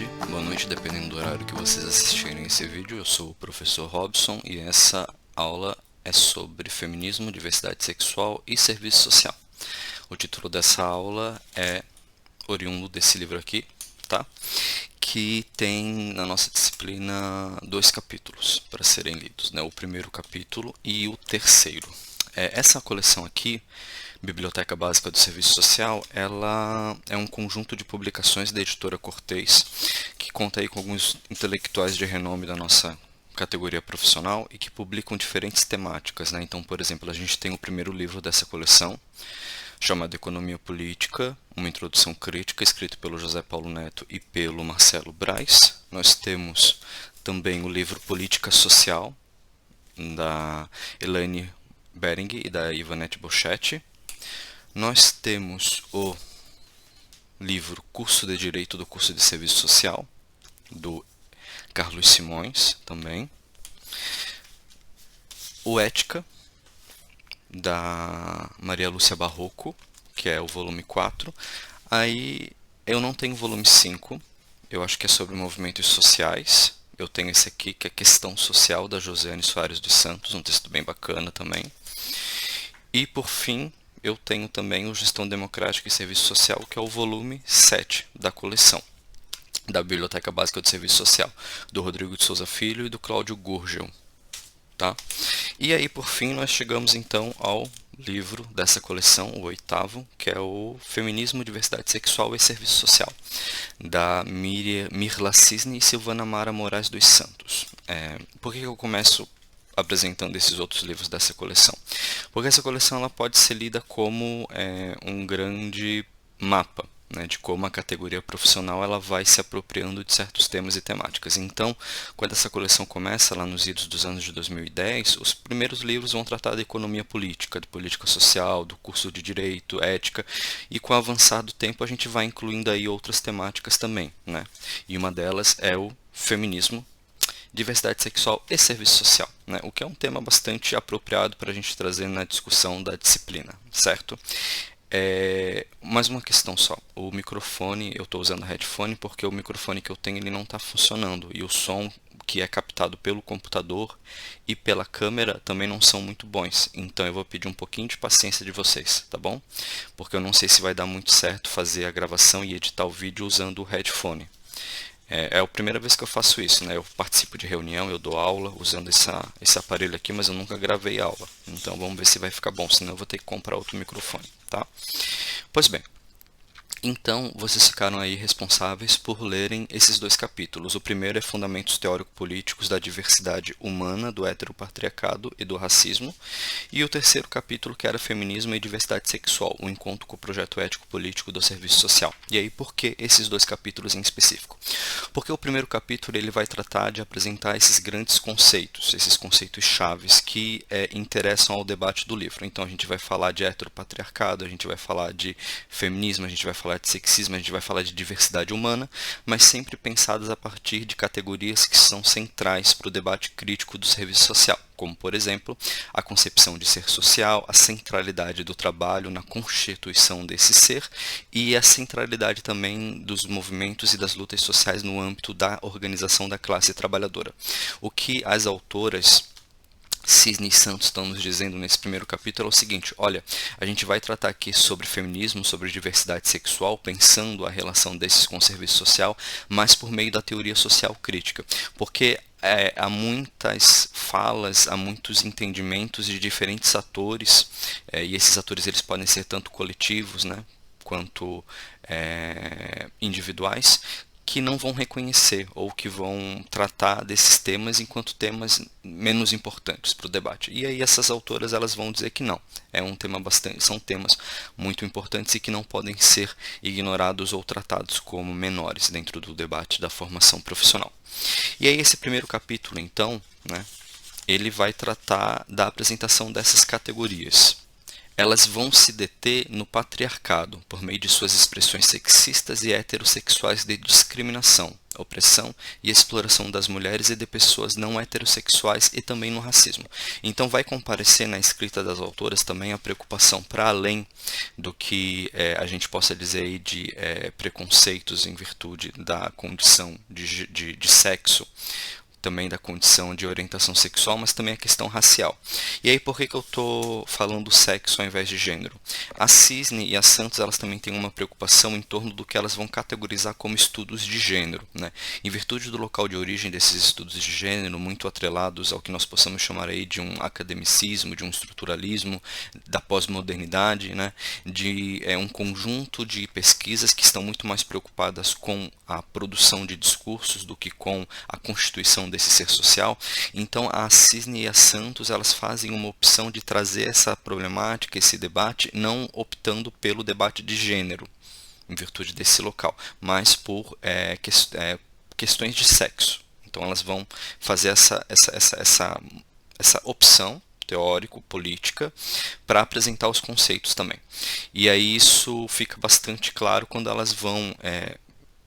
tarde, boa noite, dependendo do horário que vocês assistirem esse vídeo. Eu sou o professor Robson e essa aula é sobre feminismo, diversidade sexual e serviço social. O título dessa aula é oriundo desse livro aqui, tá? Que tem na nossa disciplina 2 capítulos para serem lidos, né? O primeiro capítulo e o terceiro. Essa coleção aqui, Biblioteca Básica do Serviço Social, ela é um conjunto de publicações da editora Cortez, que conta aí com alguns intelectuais de renome da nossa categoria profissional e que publicam diferentes temáticas, né? Então, por exemplo, a gente tem o primeiro livro dessa coleção, chamado Economia Política, uma introdução crítica, escrito pelo José Paulo Neto e pelo Marcelo Braz. Nós temos também o livro Política Social, da Elaine Bering e da Ivanette Boschetti. Nós temos o livro Curso de Direito do Curso de Serviço Social, do Carlos Simões, também. O Ética, da Maria Lúcia Barroco, que é o volume 4. Aí eu não tenho o volume 5, eu acho que é sobre movimentos sociais. Eu tenho esse aqui, que é Questão Social, da Josiane Soares dos Santos, um texto bem bacana também. E, por fim, eu tenho também o Gestão Democrática e Serviço Social, que é o volume 7 da coleção, da Biblioteca Básica do Serviço Social, do Rodrigo de Souza Filho e do Cláudio Gurgel. Tá? E aí, por fim, nós chegamos então ao livro dessa coleção, o 8º, que é o Feminismo, Diversidade Sexual e Serviço Social, da Mirla Cisne e Silvana Mara Moraes dos Santos. Por que eu começo apresentando esses outros livros dessa coleção? Porque essa coleção ela pode ser lida como um grande mapa, né, de como a categoria profissional ela vai se apropriando de certos temas e temáticas. Então, quando essa coleção começa, lá nos idos dos anos de 2010, os primeiros livros vão tratar da economia política, de política social, do curso de direito, ética, e com o avançar do tempo a gente vai incluindo aí outras temáticas também, né? E uma delas é o feminismo, diversidade sexual e serviço social, né? O que é um tema bastante apropriado para a gente trazer na discussão da disciplina, certo? Mais uma questão só, o microfone, eu estou usando headphone porque o microfone que eu tenho ele não está funcionando e o som que é captado pelo computador e pela câmera também não são muito bons, então eu vou pedir um pouquinho de paciência de vocês, tá bom? Porque eu não sei se vai dar muito certo fazer a gravação e editar o vídeo usando o headphone. É a primeira vez que eu faço isso, né? Eu participo de reunião, eu dou aula usando esse aparelho aqui, mas eu nunca gravei aula. Então vamos ver se vai ficar bom, senão eu vou ter que comprar outro microfone, tá? Pois bem, então vocês ficaram aí responsáveis por lerem esses 2 capítulos. O primeiro é Fundamentos Teórico-Políticos da Diversidade Humana, do Heteropatriarcado e do Racismo. E o terceiro capítulo, que era Feminismo e Diversidade Sexual, o encontro com o projeto ético-político do serviço social. E aí, por que esses 2 capítulos em específico? Porque o primeiro capítulo ele vai tratar de apresentar esses grandes conceitos, esses conceitos chaves que interessam ao debate do livro. Então a gente vai falar de heteropatriarcado, a gente vai falar de feminismo, a gente vai falar de sexismo, a gente vai falar de diversidade humana, mas sempre pensadas a partir de categorias que são centrais para o debate crítico do serviço social, como, por exemplo, a concepção de ser social, a centralidade do trabalho na constituição desse ser e a centralidade também dos movimentos e das lutas sociais no âmbito da organização da classe trabalhadora. O que as autoras Cisne e Santos estão nos dizendo nesse primeiro capítulo é o seguinte: olha, a gente vai tratar aqui sobre feminismo, sobre diversidade sexual, pensando a relação desses com o serviço social, mas por meio da teoria social crítica, porque há muitas falas, há muitos entendimentos de diferentes atores, e esses atores eles podem ser tanto coletivos, né, quanto individuais, que não vão reconhecer ou que vão tratar desses temas enquanto temas menos importantes para o debate. E aí essas autoras elas vão dizer que não, são temas muito importantes e que não podem ser ignorados ou tratados como menores dentro do debate da formação profissional. E aí esse primeiro capítulo, então, né, ele vai tratar da apresentação dessas categorias. elas vão se deter no patriarcado, por meio de suas expressões sexistas e heterossexuais de discriminação, opressão e exploração das mulheres e de pessoas não heterossexuais e também no racismo. Então vai comparecer na escrita das autoras também a preocupação para além do que a gente possa dizer aí de preconceitos em virtude da condição de sexo, também da condição de orientação sexual, mas também a questão racial. E aí, por que eu estou falando sexo ao invés de gênero? A Cisne e a Santos, elas também têm uma preocupação em torno do que elas vão categorizar como estudos de gênero, né? Em virtude do local de origem desses estudos de gênero, muito atrelados ao que nós possamos chamar aí de um academicismo, de um estruturalismo, da pós-modernidade, né? De um conjunto de pesquisas que estão muito mais preocupadas com a produção de discursos do que com a constituição desse ser social. Então a Cisne e a Santos, elas fazem uma opção de trazer essa problemática, esse debate, não optando pelo debate de gênero, em virtude desse local, mas por questões de sexo. Então elas vão fazer essa opção teórico-política para apresentar os conceitos também. E aí isso fica bastante claro quando elas vão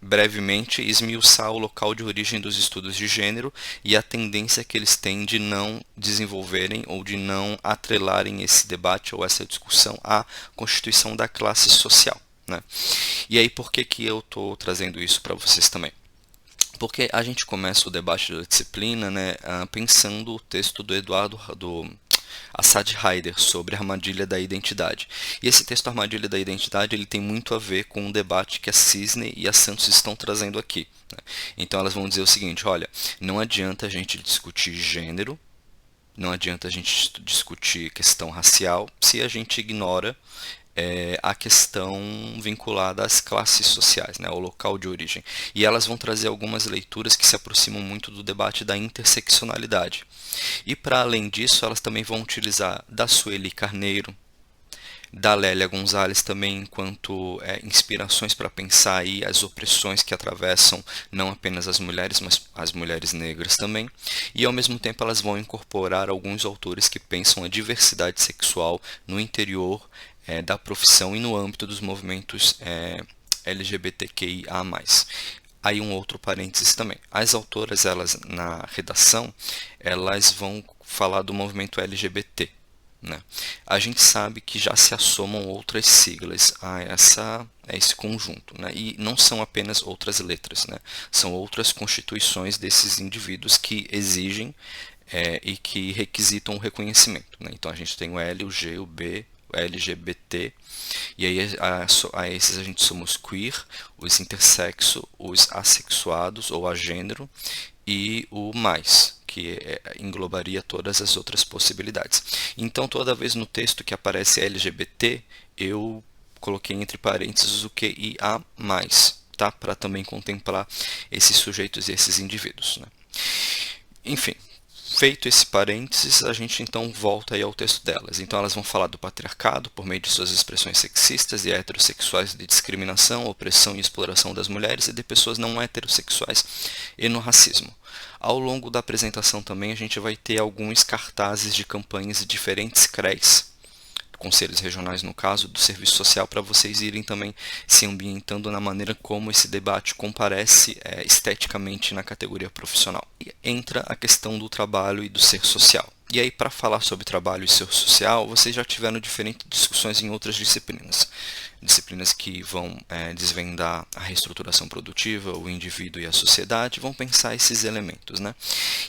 brevemente esmiuçar o local de origem dos estudos de gênero e a tendência que eles têm de não desenvolverem ou de não atrelarem esse debate ou essa discussão à constituição da classe social, né? E aí por que eu estou trazendo isso para vocês também? Porque a gente começa o debate da disciplina, né, pensando o texto do Assad Haider sobre a armadilha da identidade. E esse texto, Armadilha da Identidade, ele tem muito a ver com o debate que a Cisne e a Santos estão trazendo aqui, né? Então elas vão dizer o seguinte: olha, não adianta a gente discutir gênero, não adianta a gente discutir questão racial se a gente ignora a questão vinculada às classes sociais, né, ao local de origem. E elas vão trazer algumas leituras que se aproximam muito do debate da interseccionalidade. E para além disso, elas também vão utilizar da Sueli Carneiro, da Lélia Gonzalez também enquanto inspirações para pensar aí as opressões que atravessam não apenas as mulheres, mas as mulheres negras também. E ao mesmo tempo elas vão incorporar alguns autores que pensam a diversidade sexual no interior da profissão e no âmbito dos movimentos LGBTQIA+. Aí um outro parênteses também. As autoras, elas na redação, elas vão falar do movimento LGBT, né? A gente sabe que já se assomam outras siglas a esse conjunto, né? E não são apenas outras letras, né? São outras constituições desses indivíduos que exigem e que requisitam o reconhecimento, né? Então a gente tem o L, o G, o B, o LGBT, e aí a esses a gente somos queer, os intersexo, os assexuados ou agênero e o mais, que englobaria todas as outras possibilidades. Então toda vez no texto que aparece LGBT, eu coloquei entre parênteses o QIA+, tá? Para também contemplar esses sujeitos e esses indivíduos, né? Enfim, feito esse parênteses, a gente então volta aí ao texto delas. Então elas vão falar do patriarcado por meio de suas expressões sexistas e heterossexuais de discriminação, opressão e exploração das mulheres e de pessoas não heterossexuais e no racismo. Ao longo da apresentação também a gente vai ter alguns cartazes de campanhas de diferentes CREs, conselhos regionais no caso, do serviço social, para vocês irem também se ambientando na maneira como esse debate comparece esteticamente na categoria profissional. E entra a questão do trabalho e do ser social. E aí, para falar sobre trabalho e ser social, vocês já tiveram diferentes discussões em outras disciplinas. Disciplinas que vão desvendar a reestruturação produtiva, o indivíduo e a sociedade, vão pensar esses elementos, né?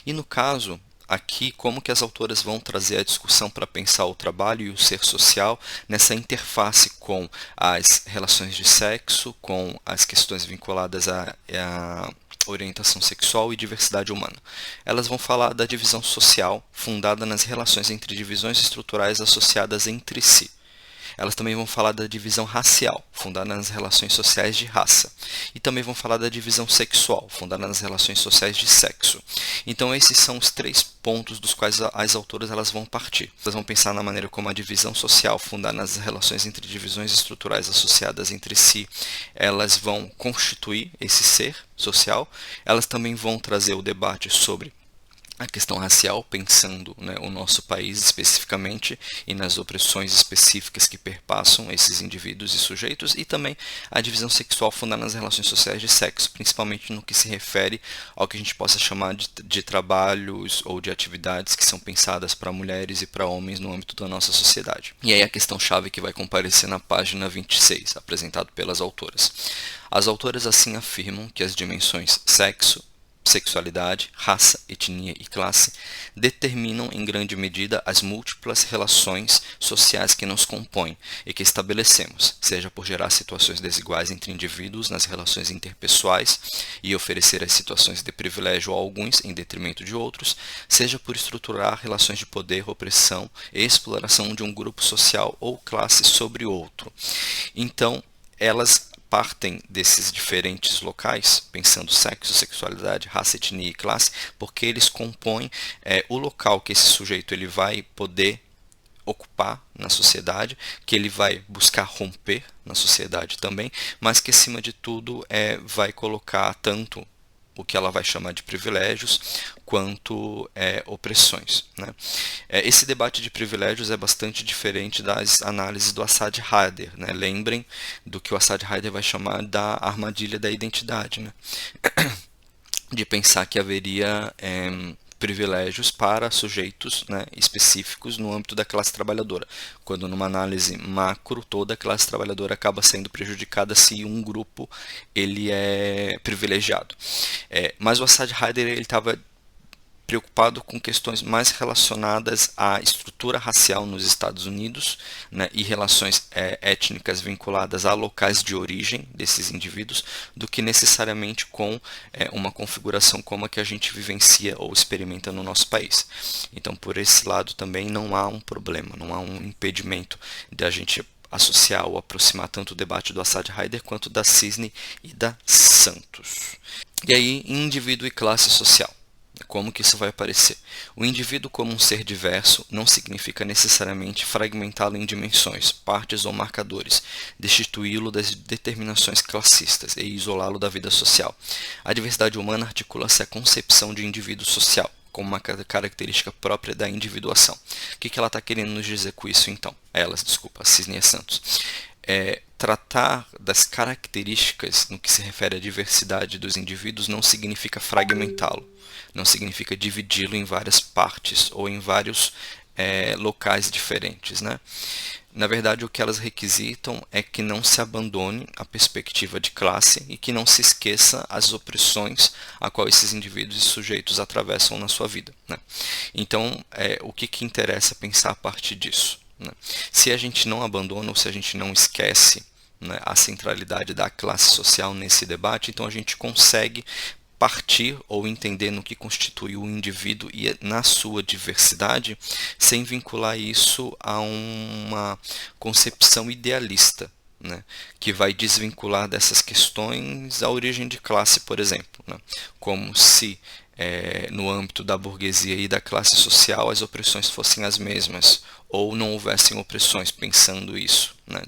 E no caso aqui, como que as autoras vão trazer a discussão para pensar o trabalho e o ser social nessa interface com as relações de sexo, com as questões vinculadas à orientação sexual e diversidade humana. Elas vão falar da divisão social fundada nas relações entre divisões estruturais associadas entre si. Elas também vão falar da divisão racial, fundada nas relações sociais de raça. E também vão falar da divisão sexual, fundada nas relações sociais de sexo. Então esses são os 3 pontos dos quais as autoras elas vão partir. Elas vão pensar na maneira como a divisão social, fundada nas relações entre divisões estruturais associadas entre si, elas vão constituir esse ser social. Elas também vão trazer o debate sobre a questão racial, pensando, né, o nosso país especificamente e nas opressões específicas que perpassam esses indivíduos e sujeitos, e também a divisão sexual fundada nas relações sociais de sexo, principalmente no que se refere ao que a gente possa chamar de trabalhos ou de atividades que são pensadas para mulheres e para homens no âmbito da nossa sociedade. E aí a questão-chave que vai comparecer na página 26, apresentado pelas autoras. As autoras assim afirmam que as dimensões sexo, sexualidade, raça, etnia e classe determinam em grande medida as múltiplas relações sociais que nos compõem e que estabelecemos, seja por gerar situações desiguais entre indivíduos nas relações interpessoais e oferecer as situações de privilégio a alguns em detrimento de outros, seja por estruturar relações de poder, opressão e exploração de um grupo social ou classe sobre outro. Então, elas partem desses diferentes locais, pensando sexo, sexualidade, raça, etnia e classe, porque eles compõem o local que esse sujeito ele vai poder ocupar na sociedade, que ele vai buscar romper na sociedade também, mas que acima de tudo vai colocar tanto o que ela vai chamar de privilégios, quanto opressões. Né? Esse debate de privilégios é bastante diferente das análises do Assad Haider. Né? Lembrem do que o Assad Haider vai chamar da armadilha da identidade, né? De pensar que haveria privilégios para sujeitos, né, específicos no âmbito da classe trabalhadora, quando numa análise macro toda a classe trabalhadora acaba sendo prejudicada se um grupo ele é privilegiado. Mas o Assad Haider ele estava preocupado com questões mais relacionadas à estrutura racial nos Estados Unidos, né, e relações étnicas vinculadas a locais de origem desses indivíduos, do que necessariamente com uma configuração como a que a gente vivencia ou experimenta no nosso país. Então, por esse lado também não há um problema, não há um impedimento de a gente associar ou aproximar tanto o debate do Assad Haider quanto da Cisne e da Santos. E aí, indivíduo e classe social. Como que isso vai aparecer? O indivíduo como um ser diverso não significa necessariamente fragmentá-lo em dimensões, partes ou marcadores, destituí-lo das determinações classistas e isolá-lo da vida social. A diversidade humana articula-se à concepção de indivíduo social, como uma característica própria da individuação. O que ela está querendo nos dizer com isso, então? A Cisne Santos. Tratar das características no que se refere à diversidade dos indivíduos não significa fragmentá-lo, não significa dividi-lo em várias partes ou em vários locais diferentes, né? Na verdade, o que elas requisitam é que não se abandone a perspectiva de classe e que não se esqueça as opressões a qual esses indivíduos e sujeitos atravessam na sua vida, né? Então, o que interessa pensar a partir disso? Né? Se a gente não abandona ou se a gente não esquece, né, a centralidade da classe social nesse debate, então a gente consegue partir ou entender no que constitui o indivíduo e na sua diversidade, sem vincular isso a uma concepção idealista, né, que vai desvincular dessas questões a origem de classe, por exemplo, né, como se no âmbito da burguesia e da classe social as opressões fossem as mesmas, ou não houvessem opressões, pensando isso, né?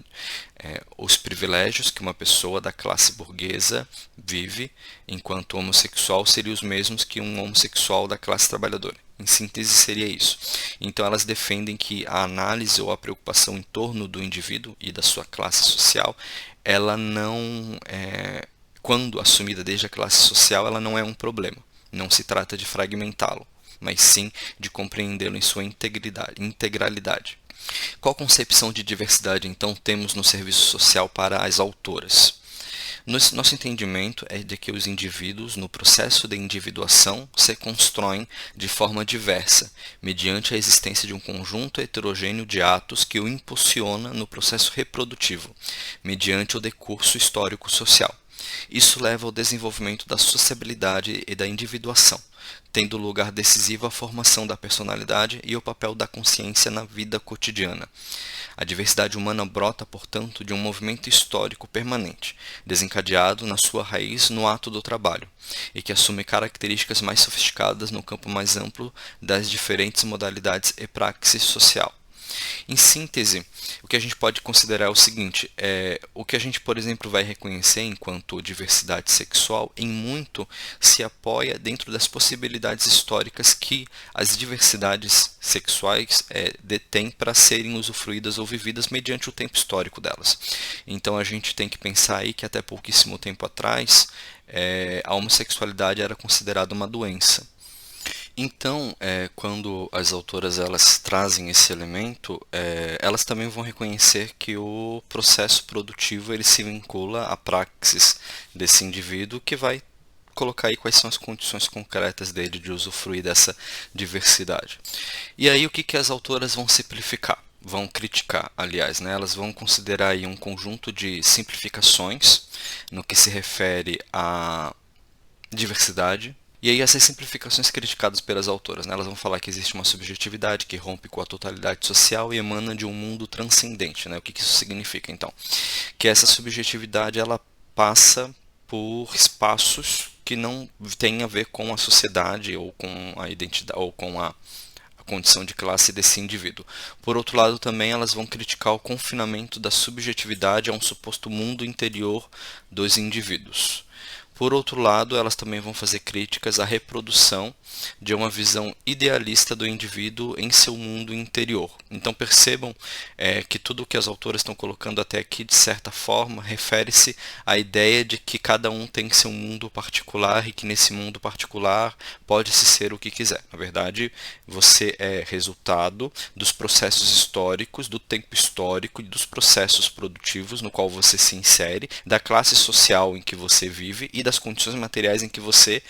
Os privilégios que uma pessoa da classe burguesa vive enquanto homossexual seriam os mesmos que um homossexual da classe trabalhadora. Em síntese, seria isso. Então, elas defendem que a análise ou a preocupação em torno do indivíduo e da sua classe social, ela não, quando assumida desde a classe social, ela não é um problema. Não se trata de fragmentá-lo, mas sim de compreendê-lo em sua integralidade. Qual concepção de diversidade, então, temos no serviço social para as autoras? Nosso entendimento é de que os indivíduos, no processo de individuação, se constroem de forma diversa, mediante a existência de um conjunto heterogêneo de atos que o impulsiona no processo reprodutivo, mediante o decurso histórico-social. Isso leva ao desenvolvimento da sociabilidade e da individuação, tendo lugar decisivo a formação da personalidade e o papel da consciência na vida cotidiana. A diversidade humana brota, portanto, de um movimento histórico permanente, desencadeado na sua raiz no ato do trabalho, e que assume características mais sofisticadas no campo mais amplo das diferentes modalidades e praxis social. Em síntese, o que a gente pode considerar é o seguinte: o que a gente, por exemplo, vai reconhecer enquanto diversidade sexual, em muito se apoia dentro das possibilidades históricas que as diversidades sexuais detêm para serem usufruídas ou vividas mediante o tempo histórico delas. Então a gente tem que pensar aí que até pouquíssimo tempo atrás a homossexualidade era considerada uma doença. Então, quando as autoras elas trazem esse elemento, elas também vão reconhecer que o processo produtivo ele se vincula à praxis desse indivíduo que vai colocar aí quais são as condições concretas dele de usufruir dessa diversidade. E aí o que as autoras vão simplificar? Vão criticar, aliás, né? Elas vão considerar aí um conjunto de simplificações no que se refere à diversidade. E aí essas simplificações criticadas pelas autoras, né, elas vão falar que existe uma subjetividade que rompe com a totalidade social e emana de um mundo transcendente. Né? O que isso significa, então? Que essa subjetividade ela passa por espaços que não têm a ver com a sociedade ou com a identidade ou com a condição de classe desse indivíduo. Por outro lado, também elas vão criticar o confinamento da subjetividade a um suposto mundo interior dos indivíduos. Por outro lado, elas também vão fazer críticas à reprodução de uma visão idealista do indivíduo em seu mundo interior. Então percebam que tudo o que as autoras estão colocando até aqui, de certa forma, refere-se à ideia de que cada um tem seu mundo particular e que nesse mundo particular pode-se ser o que quiser. Na verdade, você é resultado dos processos históricos, do tempo histórico e dos processos produtivos no qual você se insere, da classe social em que você vive e das condições materiais em que você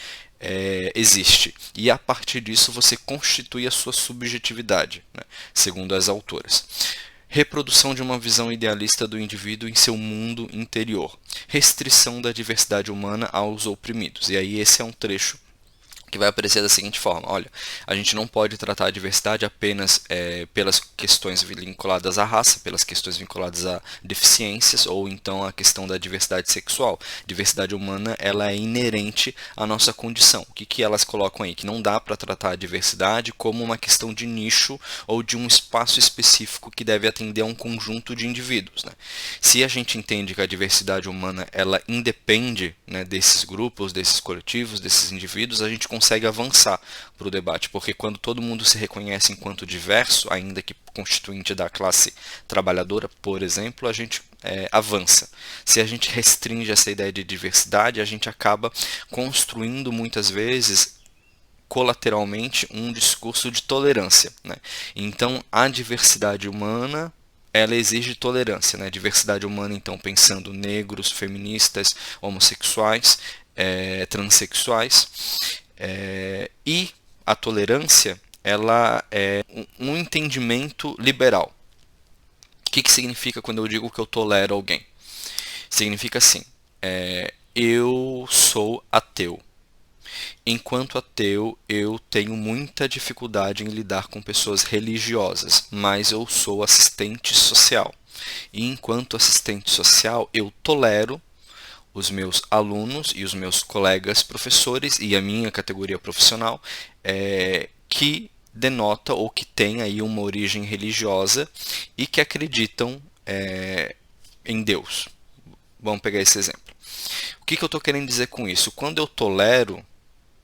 existe. E a partir disso você constitui a sua subjetividade, né, segundo as autoras. Reprodução de uma visão idealista do indivíduo em seu mundo interior. Restrição da diversidade humana aos oprimidos. E aí esse é um trecho que vai aparecer da seguinte forma: olha, a gente não pode tratar a diversidade apenas pelas questões vinculadas à raça, pelas questões vinculadas a deficiências, ou então a questão da diversidade sexual. Diversidade humana ela é inerente à nossa condição. O que elas colocam aí? Que não dá para tratar a diversidade como uma questão de nicho ou de um espaço específico que deve atender a um conjunto de indivíduos. Né? Se a gente entende que a diversidade humana ela independe, né, desses grupos, desses coletivos, desses indivíduos, a gente consegue avançar para o debate, porque quando todo mundo se reconhece enquanto diverso, ainda que constituinte da classe trabalhadora, por exemplo, a gente avança. Se a gente restringe essa ideia de diversidade, a gente acaba construindo muitas vezes colateralmente um discurso de tolerância. Né? Então, a diversidade humana ela exige tolerância, né? Diversidade humana, então, pensando negros, feministas, homossexuais, transexuais, e a tolerância ela é um entendimento liberal. O que significa quando eu digo que eu tolero alguém? Significa assim, eu sou ateu. Enquanto ateu, eu tenho muita dificuldade em lidar com pessoas religiosas, mas eu sou assistente social. E enquanto assistente social, eu tolero os meus alunos e os meus colegas professores e a minha categoria profissional que denota ou que tem aí uma origem religiosa e que acreditam em Deus. Vamos pegar esse exemplo. O que eu estou querendo dizer com isso? Quando eu tolero,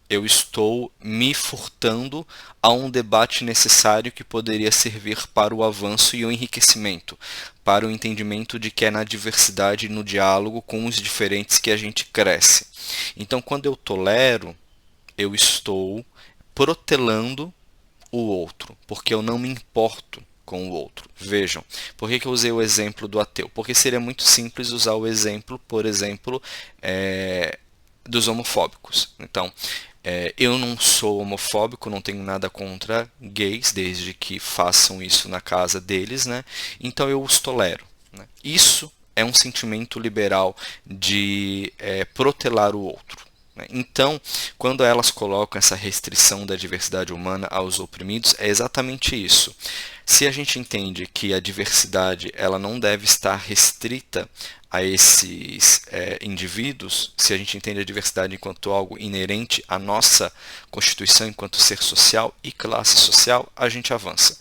eu estou me furtando a um debate necessário que poderia servir para o avanço e o enriquecimento, para o entendimento de que é na diversidade e no diálogo com os diferentes que a gente cresce. Então, quando eu tolero, eu estou protelando o outro, porque eu não me importo com o outro. Vejam, por que eu usei o exemplo do ateu? Porque seria muito simples usar o exemplo, por exemplo, dos homofóbicos. Então, eu não sou homofóbico, não tenho nada contra gays, desde que façam isso na casa deles, né? Então eu os tolero. Né? Isso é um sentimento liberal de protelar o outro. Né? Então, quando elas colocam essa restrição da diversidade humana aos oprimidos, é exatamente isso. Se a gente entende que a diversidade ela não deve estar restrita a esses indivíduos, se a gente entende a diversidade enquanto algo inerente à nossa constituição enquanto ser social e classe social, a gente avança.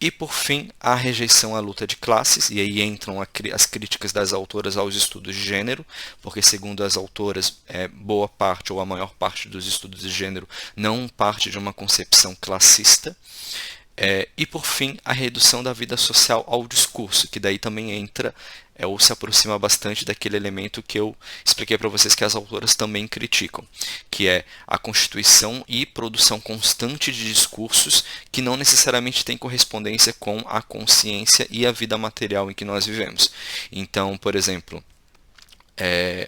E, por fim, a rejeição à luta de classes, e aí entram as críticas das autoras aos estudos de gênero, porque, segundo as autoras, boa parte ou a maior parte dos estudos de gênero não parte de uma concepção classista. E, por fim, a redução da vida social ao discurso, que daí também entra ou se aproxima bastante daquele elemento que eu expliquei para vocês que as autoras também criticam, que é a constituição e produção constante de discursos que não necessariamente têm correspondência com a consciência e a vida material em que nós vivemos. Então, por exemplo,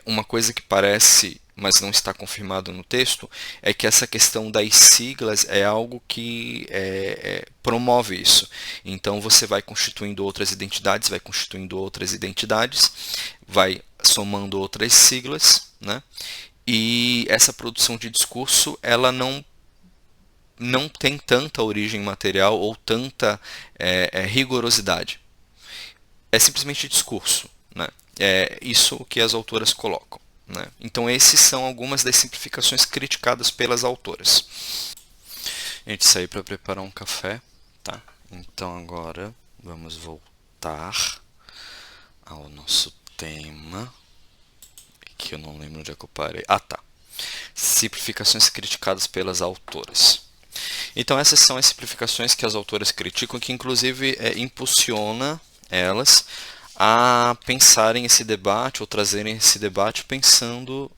uma coisa que parece, mas não está confirmado no texto, é que essa questão das siglas é algo que promove isso. Então você vai constituindo outras identidades, vai somando outras siglas, né? E essa produção de discurso, ela não tem tanta origem material ou tanta rigorosidade. É simplesmente discurso, né? É isso que as autoras colocam, né? Então, esses são algumas das simplificações criticadas pelas autoras. A gente saiu para preparar um café, tá? Então, agora vamos voltar ao nosso tema, que eu não lembro onde é que eu parei. Ah, tá. Simplificações criticadas pelas autoras. Então, essas são as simplificações que as autoras criticam, que inclusive impulsiona elas a pensarem esse debate ou trazerem esse debate pensando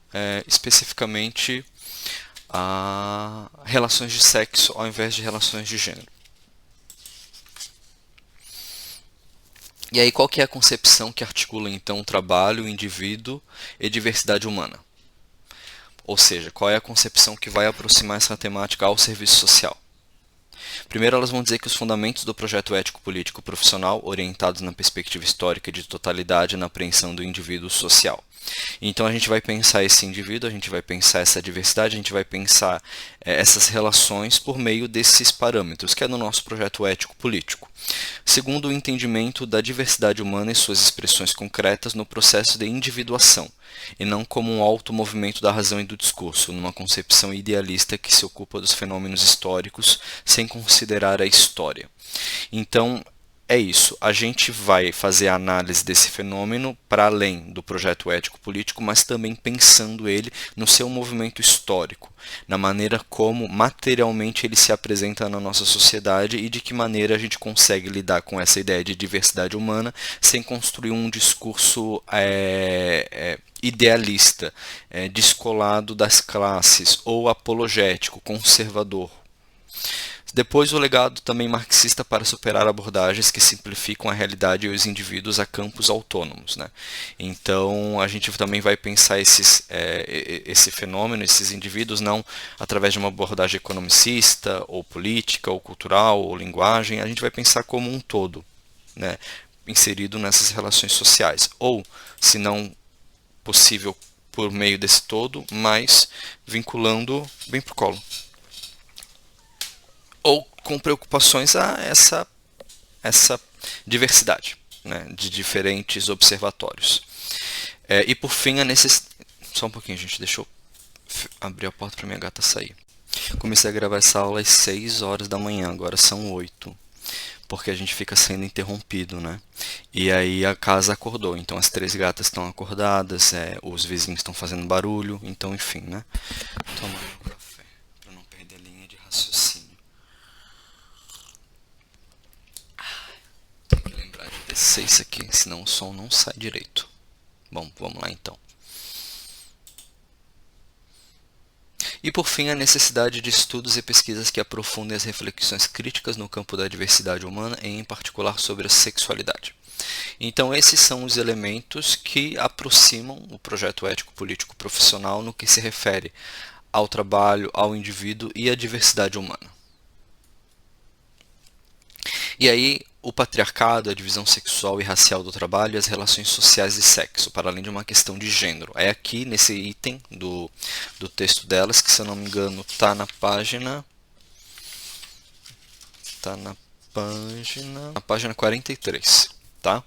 especificamente a relações de sexo ao invés de relações de gênero. E aí, qual que é a concepção que articula então o trabalho, o indivíduo e diversidade humana? Ou seja, qual é a concepção que vai aproximar essa temática ao serviço social? Primeiro, elas vão dizer que os fundamentos do projeto ético-político profissional, orientados na perspectiva histórica de totalidade na apreensão do indivíduo social. Então, a gente vai pensar esse indivíduo, a gente vai pensar essa diversidade, a gente vai pensar essas relações por meio desses parâmetros, que é no nosso projeto ético-político. Segundo, o entendimento da diversidade humana e suas expressões concretas no processo de individuação, e não como um automovimento da razão e do discurso, numa concepção idealista que se ocupa dos fenômenos históricos sem considerar a história. Então, é isso, a gente vai fazer a análise desse fenômeno para além do projeto ético-político, mas também pensando ele no seu movimento histórico, na maneira como materialmente ele se apresenta na nossa sociedade e de que maneira a gente consegue lidar com essa ideia de diversidade humana sem construir um discurso idealista, descolado das classes ou apologético, conservador. Depois, o legado também marxista para superar abordagens que simplificam a realidade e os indivíduos a campos autônomos, né? Então, a gente também vai pensar esse fenômeno, esses indivíduos, não através de uma abordagem economicista, ou política, ou cultural, ou linguagem, a gente vai pensar como um todo, né? Inserido nessas relações sociais. Ou, se não possível por meio desse todo, mas vinculando bem para o colo. Ou com preocupações a essa diversidade, né, de diferentes observatórios. E por fim, a necessidade... Só um pouquinho, gente, deixa eu abrir a porta para minha gata sair. Comecei a gravar essa aula às 6 horas da manhã, agora são 8, porque a gente fica sendo interrompido, né? E aí a casa acordou, então as 3 gatas estão acordadas, os vizinhos estão fazendo barulho, então enfim, né? Tomar um café, para não perder a linha de raciocínio. Descer isso aqui, senão o som não sai direito. Bom, vamos lá então. E por fim, a necessidade de estudos e pesquisas que aprofundem as reflexões críticas no campo da diversidade humana e em particular sobre a sexualidade. Então esses são os elementos que aproximam o projeto ético-político profissional no que se refere ao trabalho, ao indivíduo e à diversidade humana. E aí, o patriarcado, a divisão sexual e racial do trabalho e as relações sociais de sexo, para além de uma questão de gênero. É aqui, nesse item do texto delas, que se eu não me engano está na página... na página 43, tá?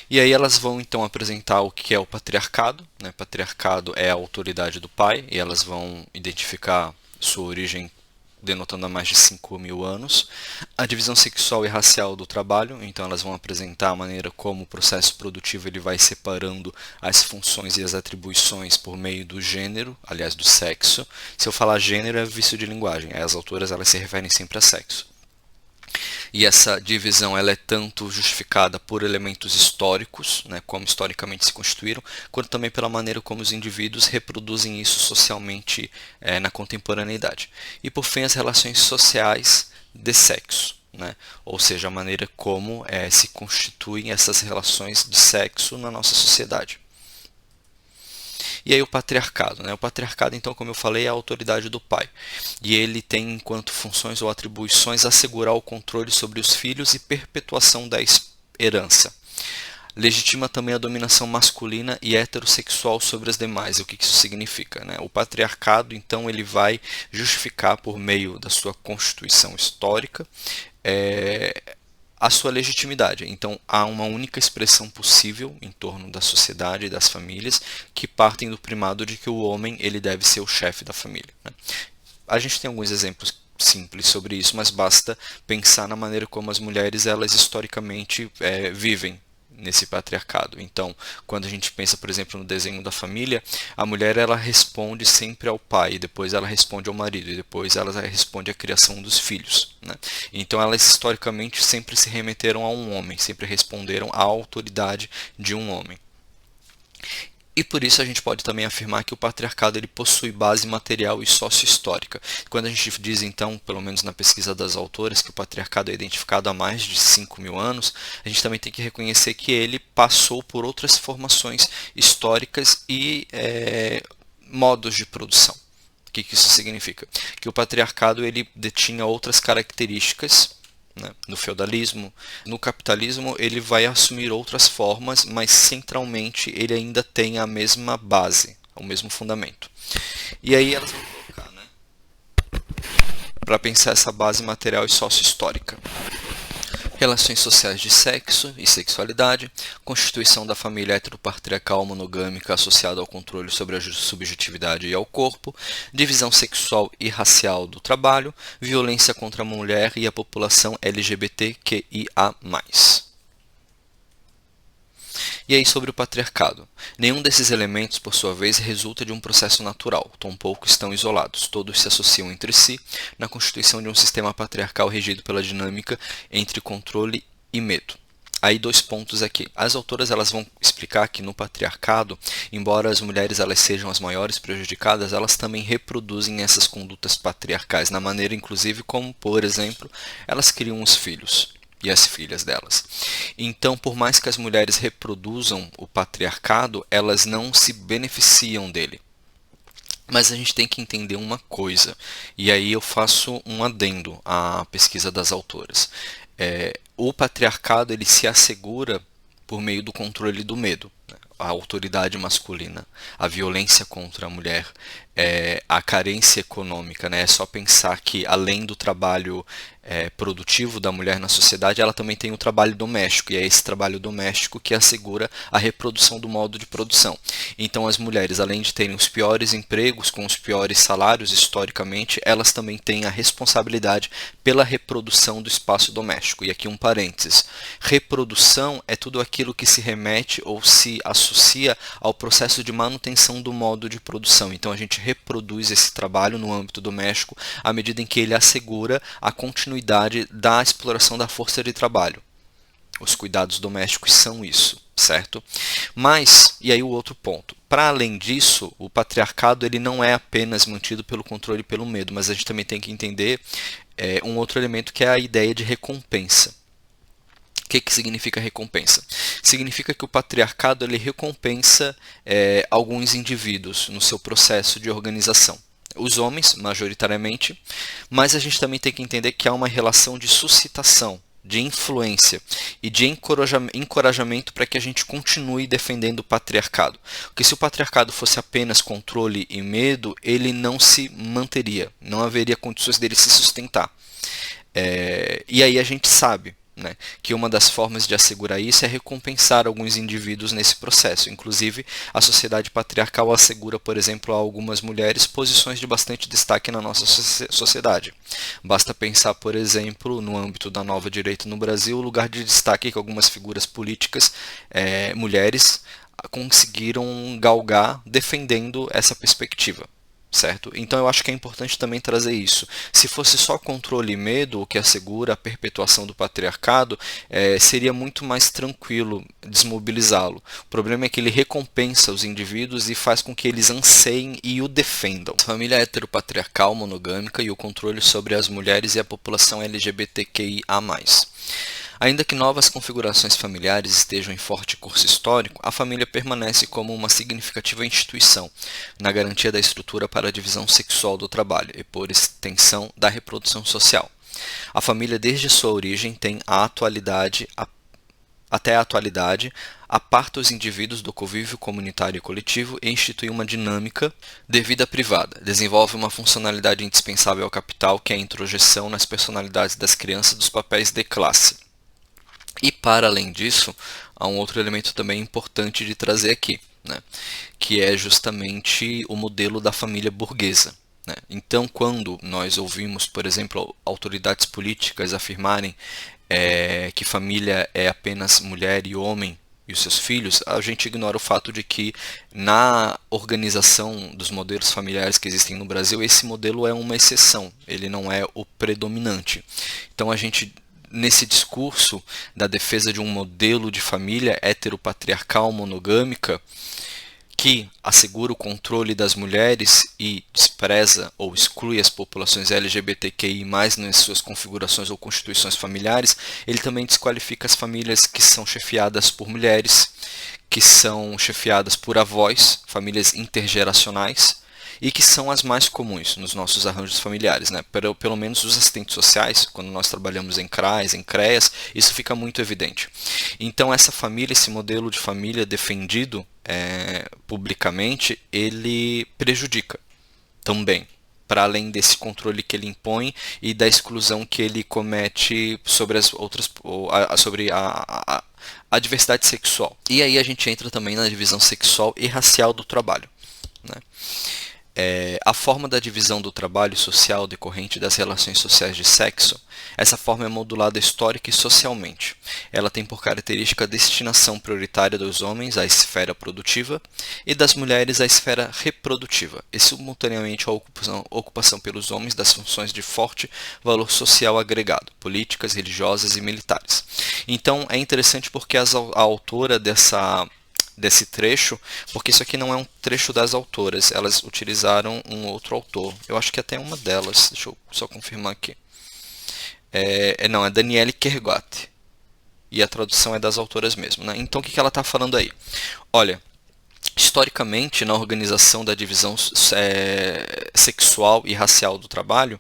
E aí elas vão então apresentar o que é o patriarcado, né? Patriarcado é a autoridade do pai, e elas vão identificar sua origem denotando há mais de 5.000 anos. A divisão sexual e racial do trabalho, então elas vão apresentar a maneira como o processo produtivo ele vai separando as funções e as atribuições por meio do gênero, aliás, do sexo. Se eu falar gênero é vício de linguagem, as autoras elas se referem sempre a sexo. E essa divisão ela é tanto justificada por elementos históricos, né, como historicamente se constituíram, quanto também pela maneira como os indivíduos reproduzem isso socialmente na contemporaneidade. E por fim, as relações sociais de sexo, né, ou seja, a maneira como se constituem essas relações de sexo na nossa sociedade. E aí o patriarcado, né? O patriarcado, então, como eu falei, é a autoridade do pai. E ele tem enquanto funções ou atribuições assegurar o controle sobre os filhos e perpetuação da herança. Legitima também a dominação masculina e heterossexual sobre as demais. O que isso significa, né? O patriarcado, então, ele vai justificar por meio da sua constituição histórica a sua legitimidade. Então, há uma única expressão possível em torno da sociedade e das famílias que partem do primado de que o homem ele deve ser o chefe da família, né? A gente tem alguns exemplos simples sobre isso, mas basta pensar na maneira como as mulheres elas historicamente vivem nesse patriarcado. Então, quando a gente pensa, por exemplo, no desenho da família, a mulher ela responde sempre ao pai, depois ela responde ao marido, e depois ela responde à criação dos filhos, né? Então, elas historicamente sempre se remeteram a um homem, sempre responderam à autoridade de um homem. E por isso a gente pode também afirmar que o patriarcado ele possui base material e sócio-histórica. Quando a gente diz então, pelo menos na pesquisa das autoras, que o patriarcado é identificado há mais de 5.000 anos, a gente também tem que reconhecer que ele passou por outras formações históricas e modos de produção. O que isso significa? Que o patriarcado ele detinha outras características, né? No feudalismo, no capitalismo ele vai assumir outras formas, mas centralmente ele ainda tem a mesma base, o mesmo fundamento. E aí elas vão colocar, né, para pensar essa base material e sócio-histórica. Relações sociais de sexo e sexualidade, constituição da família heteropatriarcal monogâmica associada ao controle sobre a subjetividade e ao corpo, divisão sexual e racial do trabalho, violência contra a mulher e a população LGBTQIA+. E aí sobre o patriarcado. Nenhum desses elementos, por sua vez, resulta de um processo natural, tampouco estão isolados, todos se associam entre si na constituição de um sistema patriarcal regido pela dinâmica entre controle e medo. Aí 2 pontos aqui. As autoras elas vão explicar que no patriarcado, embora as mulheres elas sejam as maiores prejudicadas, elas também reproduzem essas condutas patriarcais, na maneira inclusive como, por exemplo, elas criam os filhos e as filhas delas. Então, por mais que as mulheres reproduzam o patriarcado, elas não se beneficiam dele. Mas a gente tem que entender uma coisa, e aí eu faço um adendo à pesquisa das autoras. O patriarcado ele se assegura por meio do controle do medo, né? A autoridade masculina, a violência contra a mulher, a carência econômica, né? É só pensar que além do trabalho produtivo da mulher na sociedade, ela também tem o trabalho doméstico, e é esse trabalho doméstico que assegura a reprodução do modo de produção. Então as mulheres, além de terem os piores empregos, com os piores salários historicamente, elas também têm a responsabilidade pela reprodução do espaço doméstico. E aqui um parênteses, reprodução é tudo aquilo que se remete ou se associa ao processo de manutenção do modo de produção. Então a gente reproduz esse trabalho no âmbito doméstico à medida em que ele assegura a continuidade da exploração da força de trabalho. Os cuidados domésticos são isso, certo? Mas, e aí o outro ponto, para além disso, o patriarcado ele não é apenas mantido pelo controle e pelo medo, mas a gente também tem que entender um outro elemento que é a ideia de recompensa. O que significa recompensa? Significa que o patriarcado ele recompensa alguns indivíduos no seu processo de organização. Os homens, majoritariamente, mas a gente também tem que entender que há uma relação de suscitação, de influência e de encorajamento para que a gente continue defendendo o patriarcado. Porque se o patriarcado fosse apenas controle e medo, ele não se manteria, não haveria condições dele se sustentar. E aí a gente sabe, né, que uma das formas de assegurar isso é recompensar alguns indivíduos nesse processo. Inclusive, a sociedade patriarcal assegura, por exemplo, a algumas mulheres posições de bastante destaque na nossa sociedade. Basta pensar, por exemplo, no âmbito da nova direita no Brasil, o lugar de destaque que algumas figuras políticas, mulheres, conseguiram galgar defendendo essa perspectiva. Certo? Então eu acho que é importante também trazer isso. Se fosse só controle e medo o que assegura a perpetuação do patriarcado, seria muito mais tranquilo desmobilizá-lo. O problema é que ele recompensa os indivíduos e faz com que eles anseiem e o defendam. A família heteropatriarcal monogâmica e o controle sobre as mulheres e a população LGBTQIA+. Ainda que novas configurações familiares estejam em forte curso histórico, a família permanece como uma significativa instituição, na garantia da estrutura para a divisão sexual do trabalho e, por extensão, da reprodução social. A família, desde sua origem, tem até a atualidade, aparta os indivíduos do convívio comunitário e coletivo e institui uma dinâmica de vida privada. Desenvolve uma funcionalidade indispensável ao capital, que é a introjeção nas personalidades das crianças dos papéis de classe. E, para além disso, há um outro elemento também importante de trazer aqui, né, que é justamente o modelo da família burguesa. Né? Então, quando nós ouvimos, por exemplo, autoridades políticas afirmarem que família é apenas mulher e homem e os seus filhos, a gente ignora o fato de que, na organização dos modelos familiares que existem no Brasil, esse modelo é uma exceção, ele não é o predominante. Então, a gente, nesse discurso da defesa de um modelo de família heteropatriarcal monogâmica que assegura o controle das mulheres e despreza ou exclui as populações LGBTQI+, nas suas configurações ou constituições familiares, ele também desqualifica as famílias que são chefiadas por mulheres, que são chefiadas por avós, famílias intergeracionais, e que são as mais comuns nos nossos arranjos familiares, né? Pelo menos os assistentes sociais, quando nós trabalhamos em CRAs, em CREAs, isso fica muito evidente. Então essa família, esse modelo de família defendido publicamente, ele prejudica também, para além desse controle que ele impõe e da exclusão que ele comete sobre as outras, sobre a diversidade sexual. E aí a gente entra também na divisão sexual e racial do trabalho, né? A forma da divisão do trabalho social decorrente das relações sociais de sexo, essa forma é modulada histórica e socialmente. Ela tem por característica a destinação prioritária dos homens à esfera produtiva e das mulheres à esfera reprodutiva, e simultaneamente a ocupação pelos homens das funções de forte valor social agregado, políticas, religiosas e militares. Então é interessante porque a autora desse trecho, porque isso aqui não é um trecho das autoras, elas utilizaram um outro autor. Eu acho que até uma delas, deixa eu só confirmar aqui. Não, é Danielle Kergoat. E a tradução é das autoras mesmo, né? Então o que ela está falando aí? Olha, historicamente, na organização da divisão sexual e racial do trabalho,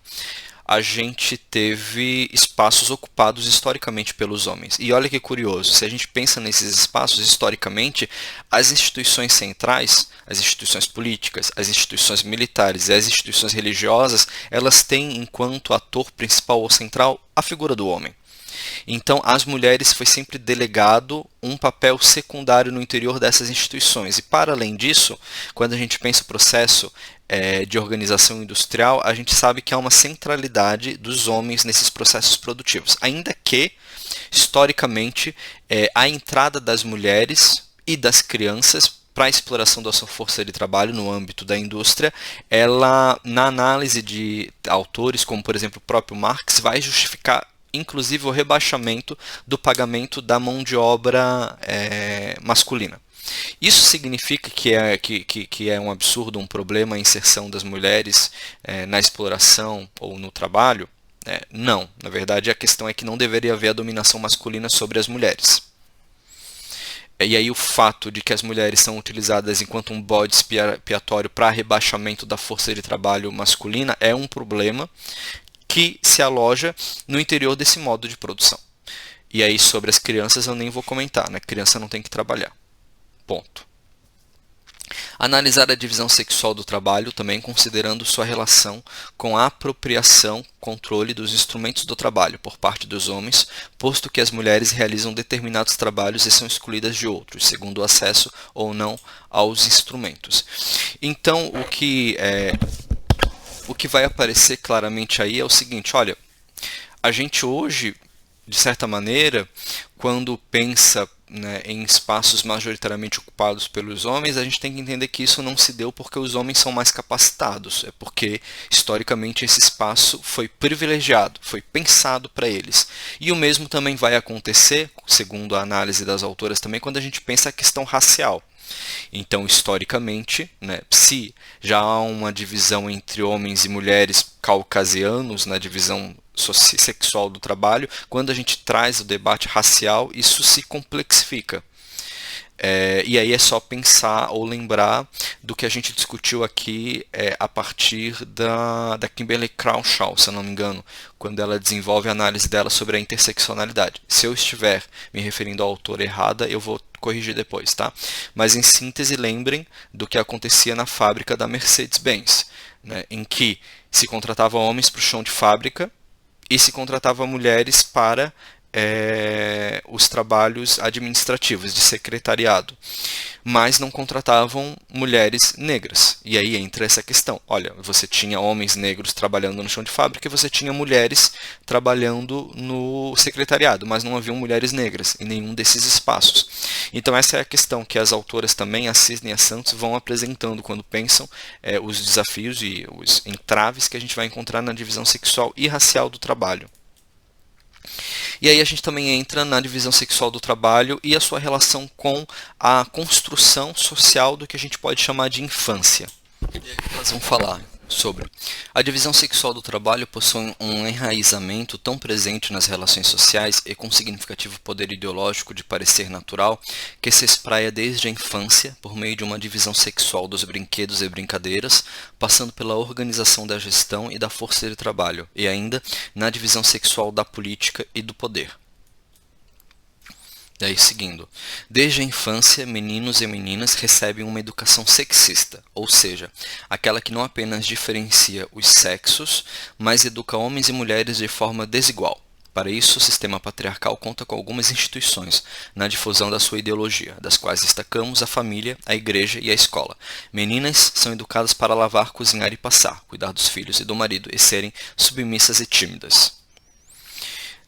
a gente teve espaços ocupados historicamente pelos homens. E olha que curioso, se a gente pensa nesses espaços historicamente, as instituições centrais, as instituições políticas, as instituições militares e as instituições religiosas, elas têm enquanto ator principal ou central a figura do homem. Então, às mulheres foi sempre delegado um papel secundário no interior dessas instituições. E, para além disso, quando a gente pensa o processo de organização industrial, a gente sabe que há uma centralidade dos homens nesses processos produtivos. Ainda que, historicamente, a entrada das mulheres e das crianças para a exploração da sua força de trabalho no âmbito da indústria, ela, na análise de autores, como por exemplo o próprio Marx, vai justificar inclusive o rebaixamento do pagamento da mão de obra masculina. Isso significa que é um absurdo, um problema a inserção das mulheres na exploração ou no trabalho? Não, na verdade a questão é que não deveria haver a dominação masculina sobre as mulheres. E aí o fato de que as mulheres são utilizadas enquanto um bode expiatório para rebaixamento da força de trabalho masculina é um problema que se aloja no interior desse modo de produção. E aí sobre as crianças eu nem vou comentar, né? Criança não tem que trabalhar. Ponto. Analisar a divisão sexual do trabalho, também considerando sua relação com a apropriação, controle dos instrumentos do trabalho por parte dos homens, posto que as mulheres realizam determinados trabalhos e são excluídas de outros, segundo o acesso ou não aos instrumentos. Então, o que vai aparecer claramente aí é o seguinte, olha, a gente hoje, de certa maneira, quando pensa, né, em espaços majoritariamente ocupados pelos homens, a gente tem que entender que isso não se deu porque os homens são mais capacitados, é porque historicamente esse espaço foi privilegiado, foi pensado para eles. E o mesmo também vai acontecer, segundo a análise das autoras também, quando a gente pensa a questão racial. Então, historicamente, né, se já há uma divisão entre homens e mulheres caucasianos na divisão sexual do trabalho, quando a gente traz o debate racial, isso se complexifica. E aí é só pensar ou lembrar do que a gente discutiu aqui a partir da Kimberly Crenshaw, se eu não me engano, quando ela desenvolve a análise dela sobre a interseccionalidade. Se eu estiver me referindo à autora errada, eu vou corrigir depois, tá? Mas em síntese, lembrem do que acontecia na fábrica da Mercedes-Benz, né, em que se contratava homens para o chão de fábrica e se contratava mulheres para os trabalhos administrativos de secretariado, mas não contratavam mulheres negras. E aí entra essa questão. Olha, você tinha homens negros trabalhando no chão de fábrica e você tinha mulheres trabalhando no secretariado, mas não haviam mulheres negras em nenhum desses espaços. Então essa é a questão que as autoras também, a Cisne e a Santos, vão apresentando quando pensam os desafios e os entraves que a gente vai encontrar na divisão sexual e racial do trabalho. E aí a gente também entra na divisão sexual do trabalho e a sua relação com a construção social do que a gente pode chamar de infância. E aí nós vamos falar sobre a divisão sexual do trabalho possui um enraizamento tão presente nas relações sociais e com significativo poder ideológico de parecer natural que se espraia desde a infância por meio de uma divisão sexual dos brinquedos e brincadeiras, passando pela organização da gestão e da força de trabalho, e ainda na divisão sexual da política e do poder. Daí seguindo, desde a infância, meninos e meninas recebem uma educação sexista, ou seja, aquela que não apenas diferencia os sexos, mas educa homens e mulheres de forma desigual. Para isso, o sistema patriarcal conta com algumas instituições na difusão da sua ideologia, das quais destacamos a família, a igreja e a escola. Meninas são educadas para lavar, cozinhar e passar, cuidar dos filhos e do marido e serem submissas e tímidas.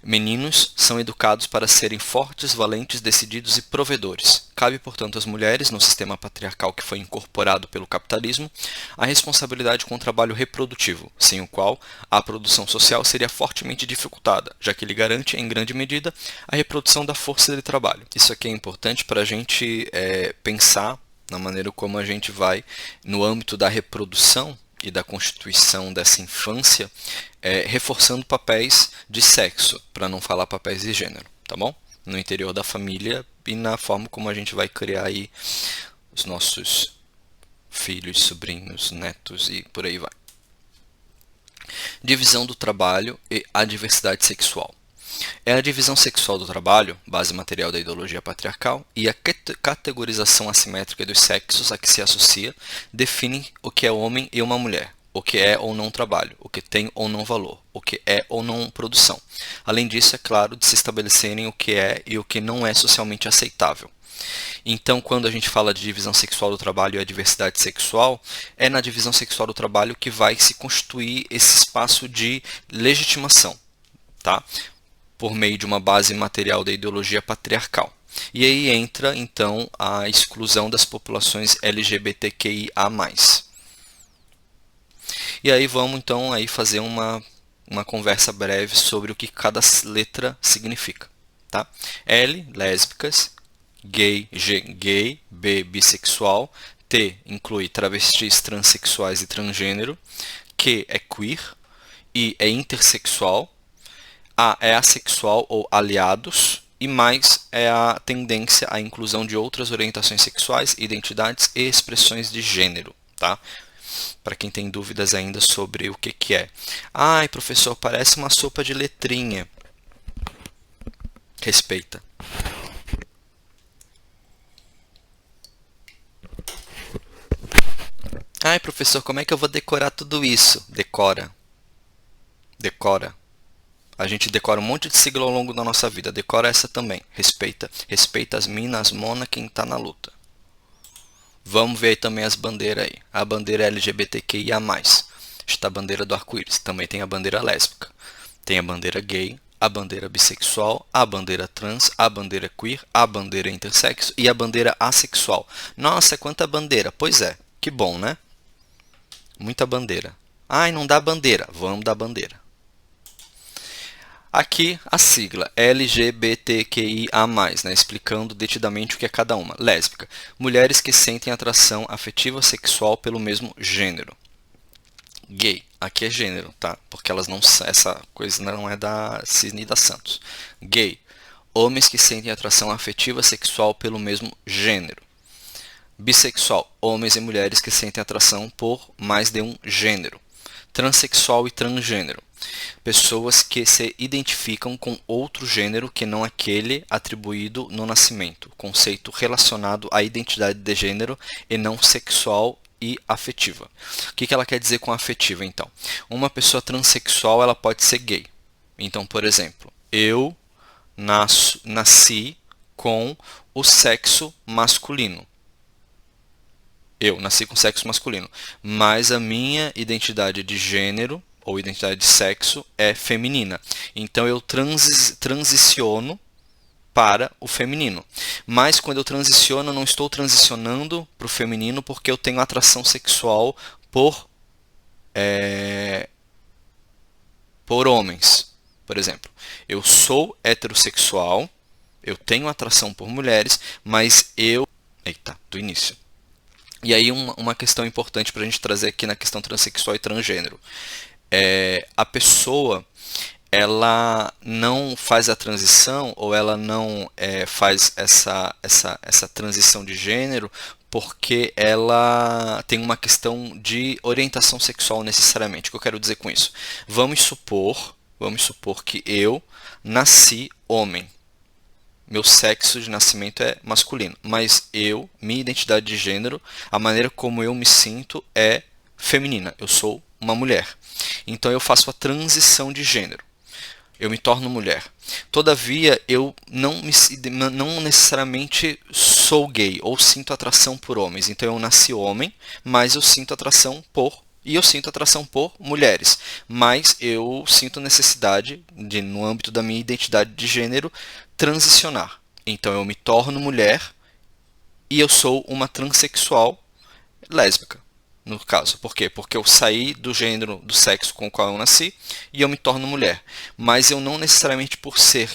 Meninos são educados para serem fortes, valentes, decididos e provedores. Cabe, portanto, às mulheres, no sistema patriarcal que foi incorporado pelo capitalismo, a responsabilidade com o trabalho reprodutivo, sem o qual a produção social seria fortemente dificultada, já que ele garante, em grande medida, a reprodução da força de trabalho. Isso aqui é importante para a gente pensar na maneira como a gente vai, no âmbito da reprodução e da constituição dessa infância, reforçando papéis de sexo, para não falar papéis de gênero, tá bom? No interior da família e na forma como a gente vai criar aí os nossos filhos, sobrinhos, netos e por aí vai. Divisão do trabalho e a diversidade sexual. É a divisão sexual do trabalho, base material da ideologia patriarcal, e a categorização assimétrica dos sexos a que se associa, definem o que é homem e uma mulher, o que é ou não trabalho, o que tem ou não valor, o que é ou não produção. Além disso, é claro, de se estabelecerem o que é e o que não é socialmente aceitável. Então, quando a gente fala de divisão sexual do trabalho e a diversidade sexual, é na divisão sexual do trabalho que vai se constituir esse espaço de legitimação, tá? Por meio de uma base material da ideologia patriarcal. E aí entra, então, a exclusão das populações LGBTQIA+. E aí vamos, então, aí fazer uma conversa breve sobre o que cada letra significa. Tá? L, lésbicas, gay, G, gay, B, bissexual, T, inclui travestis, transexuais e transgênero, Q é queer, I é intersexual, A é assexual ou aliados, e mais é a tendência à inclusão de outras orientações sexuais, identidades e expressões de gênero, tá? Para quem tem dúvidas ainda sobre o que é. Ai, professor, parece uma sopa de letrinha. Respeita. Ai, professor, como é que eu vou decorar tudo isso? Decora. Decora. A gente decora um monte de sigla ao longo da nossa vida. Decora essa também. Respeita. Respeita as minas, as mona, quem tá na luta. Vamos ver aí também as bandeiras aí. A bandeira LGBTQIA+. Está a bandeira do arco-íris. Também tem a bandeira lésbica. Tem a bandeira gay, a bandeira bissexual, a bandeira trans, a bandeira queer, a bandeira intersexo e a bandeira assexual. Nossa, quanta bandeira! Pois é, que bom, né? Muita bandeira. Ai, não dá bandeira. Vamos dar bandeira. Aqui a sigla LGBTQIA+, né, explicando detidamente o que é cada uma. Lésbica, mulheres que sentem atração afetiva sexual pelo mesmo gênero. Gay, aqui é gênero, tá? Porque elas não, essa coisa não é da Cisne e da Santos. Gay, homens que sentem atração afetiva sexual pelo mesmo gênero. Bissexual, homens e mulheres que sentem atração por mais de um gênero. Transsexual e transgênero, pessoas que se identificam com outro gênero que não aquele atribuído no nascimento, conceito relacionado à identidade de gênero e não sexual e afetiva. O que ela quer dizer com afetiva, então? Uma pessoa transexual ela pode ser gay. Então, por exemplo, eu nasci com o sexo masculino. Eu nasci com sexo masculino, mas a minha identidade de gênero ou identidade de sexo é feminina. Então eu transiciono para o feminino. Mas quando eu transiciono, eu não estou transicionando para o feminino porque eu tenho atração sexual por homens. Por exemplo, eu sou heterossexual, eu tenho atração por mulheres, mas eu... Eita, do início. E aí uma questão importante para a gente trazer aqui na questão transexual e transgênero. A pessoa ela não faz a transição ou ela não faz essa transição de gênero porque ela tem uma questão de orientação sexual necessariamente. O que eu quero dizer com isso? Vamos supor que eu nasci homem. Meu sexo de nascimento é masculino, mas minha identidade de gênero, a maneira como eu me sinto é feminina. Eu sou uma mulher. Então eu faço a transição de gênero. Eu me torno mulher. Todavia, eu não necessariamente sou gay ou sinto atração por homens. Então eu nasci homem, mas eu sinto atração por mulheres. Mas eu sinto necessidade de, no âmbito da minha identidade de gênero, transicionar. Então eu me torno mulher e eu sou uma transexual lésbica, no caso. Por quê? Porque eu saí do gênero, do sexo com o qual eu nasci e eu me torno mulher. Mas eu não necessariamente por ser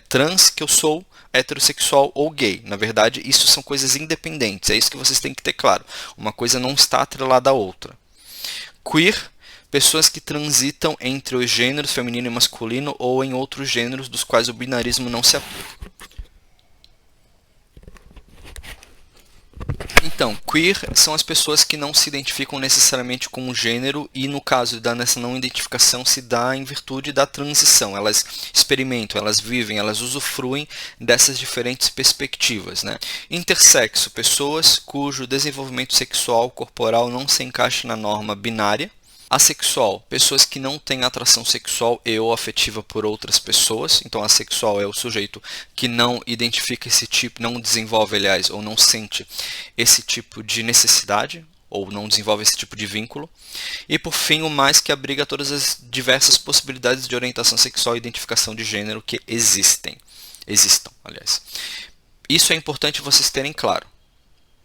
trans que eu sou heterossexual ou gay. Na verdade, isso são coisas independentes. É isso que vocês têm que ter claro. Uma coisa não está atrelada à outra. Queer, pessoas que transitam entre os gêneros feminino e masculino ou em outros gêneros dos quais o binarismo não se aplica. Então, queer são as pessoas que não se identificam necessariamente com um gênero e, no caso dessa não identificação, se dá em virtude da transição. Elas experimentam, elas vivem, elas usufruem dessas diferentes perspectivas, né? Intersexo, pessoas cujo desenvolvimento sexual corporal não se encaixa na norma binária. Assexual, pessoas que não têm atração sexual e ou afetiva por outras pessoas. Então, assexual é o sujeito que não identifica esse tipo, não desenvolve, aliás, ou não sente esse tipo de necessidade, ou não desenvolve esse tipo de vínculo. E, por fim, o mais que abriga todas as diversas possibilidades de orientação sexual e identificação de gênero que existam, aliás. Isso é importante vocês terem claro,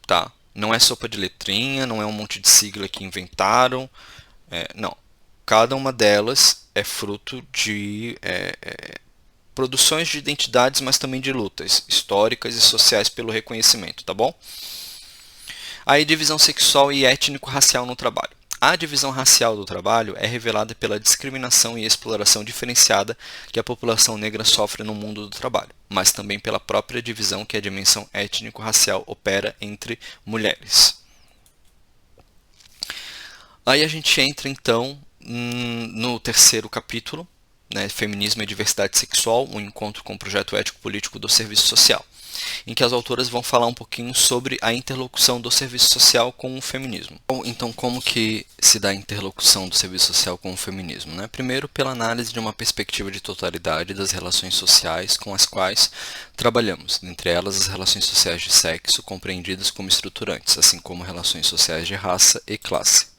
tá? Não é sopa de letrinha, não é um monte de sigla que inventaram. Não. Cada uma delas é fruto de produções de identidades, mas também de lutas históricas e sociais pelo reconhecimento, tá bom? Aí, divisão sexual e étnico-racial no trabalho. A divisão racial do trabalho é revelada pela discriminação e exploração diferenciada que a população negra sofre no mundo do trabalho, mas também pela própria divisão que a dimensão étnico-racial opera entre mulheres. Aí a gente entra então no terceiro capítulo, né, Feminismo e Diversidade Sexual, um encontro com o projeto ético-político do Serviço Social, em que as autoras vão falar um pouquinho sobre a interlocução do serviço social com o feminismo. Então, como que se dá a interlocução do serviço social com o feminismo, né? Primeiro, pela análise de uma perspectiva de totalidade das relações sociais com as quais trabalhamos, entre elas as relações sociais de sexo, compreendidas como estruturantes, assim como relações sociais de raça e classe.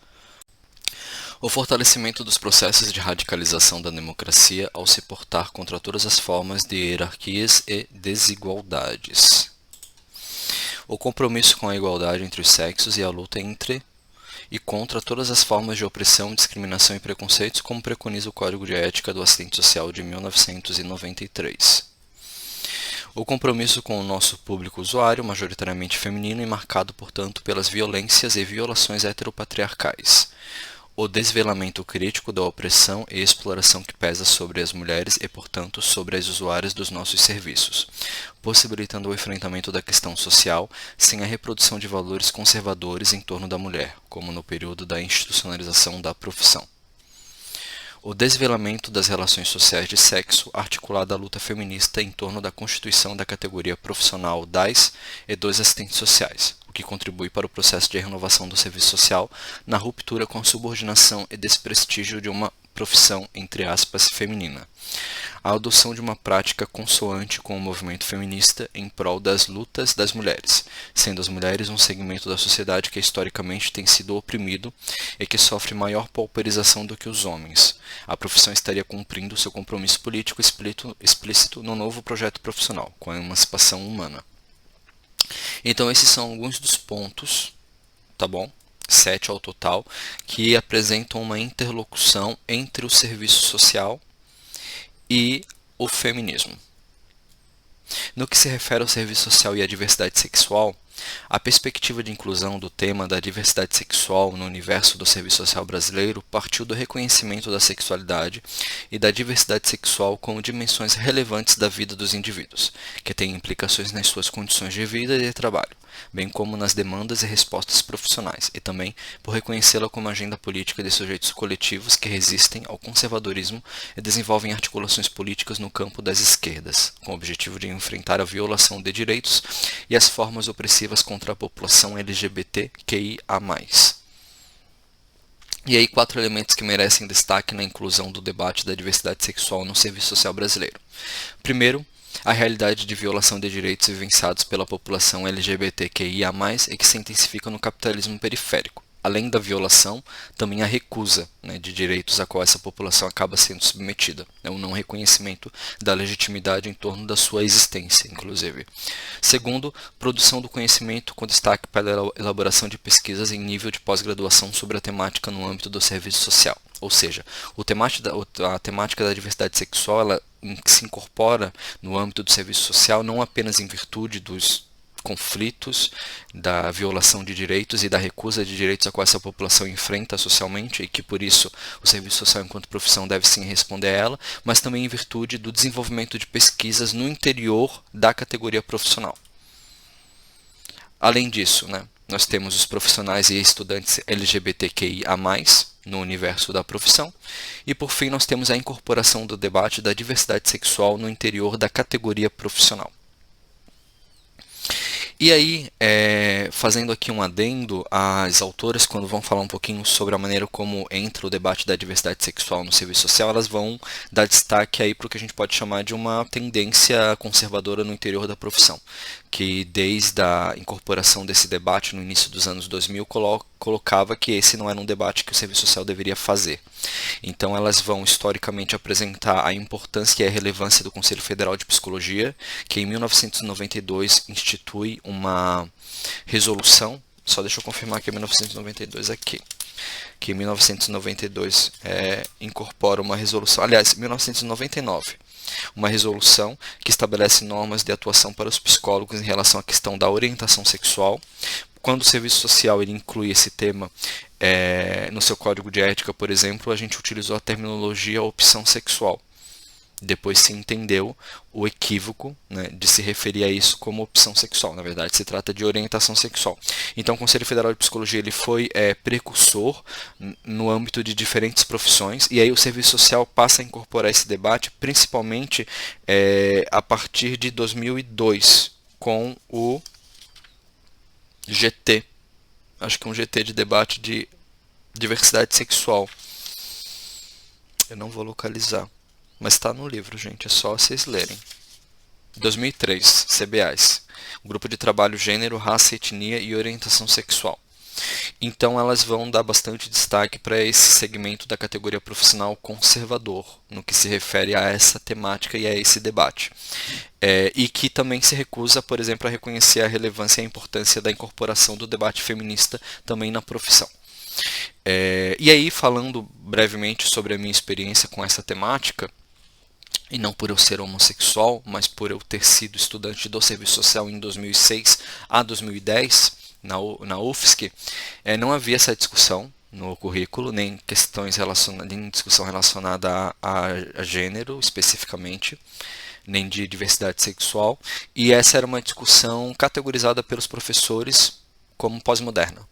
O fortalecimento dos processos de radicalização da democracia ao se portar contra todas as formas de hierarquias e desigualdades. O compromisso com a igualdade entre os sexos e a luta entre e contra todas as formas de opressão, discriminação e preconceitos, como preconiza o Código de Ética do Assistente Social de 1993. O compromisso com o nosso público usuário, majoritariamente feminino e marcado, portanto, pelas violências e violações heteropatriarcais. O desvelamento crítico da opressão e exploração que pesa sobre as mulheres e, portanto, sobre as usuárias dos nossos serviços, possibilitando o enfrentamento da questão social sem a reprodução de valores conservadores em torno da mulher, como no período da institucionalização da profissão. O desvelamento das relações sociais de sexo, articulada à luta feminista em torno da constituição da categoria profissional das e dos assistentes sociais, o que contribui para o processo de renovação do serviço social na ruptura com a subordinação e desprestígio de uma profissão, entre aspas, feminina. A adoção de uma prática consoante com o movimento feminista em prol das lutas das mulheres, sendo as mulheres um segmento da sociedade que historicamente tem sido oprimido e que sofre maior pauperização do que os homens. A profissão estaria cumprindo seu compromisso político explícito no novo projeto profissional, com a emancipação humana. Então esses são alguns dos pontos, tá bom? 7 ao total, que apresentam uma interlocução entre o serviço social e o feminismo. No que se refere ao serviço social e à diversidade sexual, a perspectiva de inclusão do tema da diversidade sexual no universo do serviço social brasileiro partiu do reconhecimento da sexualidade e da diversidade sexual como dimensões relevantes da vida dos indivíduos, que têm implicações nas suas condições de vida e de trabalho, bem como nas demandas e respostas profissionais, e também por reconhecê-la como agenda política de sujeitos coletivos que resistem ao conservadorismo e desenvolvem articulações políticas no campo das esquerdas, com o objetivo de enfrentar a violação de direitos e as formas opressivas contra a população LGBTQIA+. E aí, 4 elementos que merecem destaque na inclusão do debate da diversidade sexual no serviço social brasileiro. Primeiro, a realidade de violação de direitos vivenciados pela população LGBTQIA+, e que se intensifica no capitalismo periférico. Além da violação, também a recusa, de direitos a qual essa população acaba sendo submetida. É um não reconhecimento da legitimidade em torno da sua existência, inclusive. Segundo, produção do conhecimento com destaque para a elaboração de pesquisas em nível de pós-graduação sobre a temática no âmbito do serviço social. Ou seja, a temática da diversidade sexual ela se incorpora no âmbito do serviço social não apenas em virtude dos conflitos, da violação de direitos e da recusa de direitos a qual essa população enfrenta socialmente e que por isso o serviço social enquanto profissão deve sim responder a ela, mas também em virtude do desenvolvimento de pesquisas no interior da categoria profissional. Além disso, nós temos os profissionais e estudantes LGBTQIA+, no universo da profissão, e por fim nós temos a incorporação do debate da diversidade sexual no interior da categoria profissional. E aí, fazendo aqui um adendo, as autoras, quando vão falar um pouquinho sobre a maneira como entra o debate da diversidade sexual no serviço social, elas vão dar destaque aí para o que a gente pode chamar de uma tendência conservadora no interior da profissão, que desde a incorporação desse debate no início dos anos 2000 colocava que esse não era um debate que o serviço social deveria fazer. Então elas vão historicamente apresentar a importância e a relevância do Conselho Federal de Psicologia, que em 1992 institui uma resolução, só deixa eu confirmar que é 1992 aqui, que em 1992 incorpora uma resolução, aliás, 1999, uma resolução que estabelece normas de atuação para os psicólogos em relação à questão da orientação sexual. Quando o serviço social ele inclui esse tema no seu código de ética, por exemplo, a gente utilizou a terminologia opção sexual. Depois se entendeu o equívoco, né, de se referir a isso como opção sexual. Na verdade, se trata de orientação sexual. Então, o Conselho Federal de Psicologia ele foi precursor no âmbito de diferentes profissões, e aí o serviço social passa a incorporar esse debate, principalmente a partir de 2002, com o GT. Acho que um GT de debate de diversidade sexual. Eu não vou localizar. Mas está no livro, gente. É só vocês lerem. 2003, CBAs. Grupo de Trabalho Gênero, Raça, Etnia e Orientação Sexual. Então elas vão dar bastante destaque para esse segmento da categoria profissional conservador, no que se refere a essa temática e a esse debate. E que também se recusa, por exemplo, a reconhecer a relevância e a importância da incorporação do debate feminista também na profissão. E aí, falando brevemente sobre a minha experiência com essa temática, e não por eu ser homossexual, mas por eu ter sido estudante do serviço social em 2006 a 2010, na UFSC, não havia essa discussão no currículo, nem nem discussão relacionada a gênero especificamente, nem de diversidade sexual, e essa era uma discussão categorizada pelos professores como pós-moderna.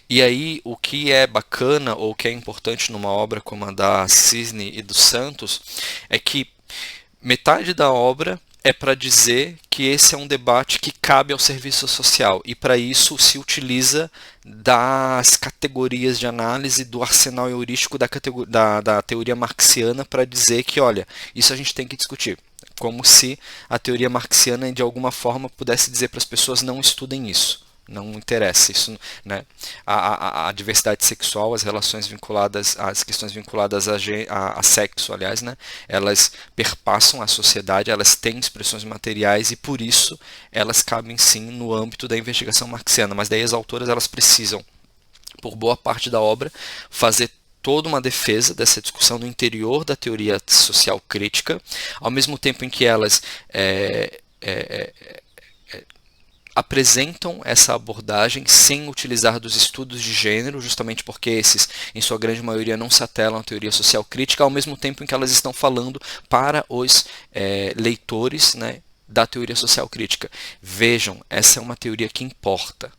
E aí, o que é bacana ou o que é importante numa obra como a da Cisne e dos Santos é que metade da obra é para dizer que esse é um debate que cabe ao serviço social, e para isso se utiliza das categorias de análise do arsenal heurístico da teoria marxiana para dizer que, olha, isso a gente tem que discutir. Como se a teoria marxiana de alguma forma pudesse dizer para as pessoas: não estudem isso. Não interessa isso, né? A diversidade sexual, as relações vinculadas, as questões vinculadas a sexo, aliás, né? Elas perpassam a sociedade, elas têm expressões materiais e por isso elas cabem sim no âmbito da investigação marxiana. Mas daí as autoras elas precisam, por boa parte da obra, fazer toda uma defesa dessa discussão no interior da teoria social crítica, ao mesmo tempo em que elas apresentam essa abordagem sem utilizar dos estudos de gênero, justamente porque esses, em sua grande maioria, não se atelam à teoria social crítica, ao mesmo tempo em que elas estão falando para os leitores, né, da teoria social crítica. Vejam, essa é uma teoria que importa,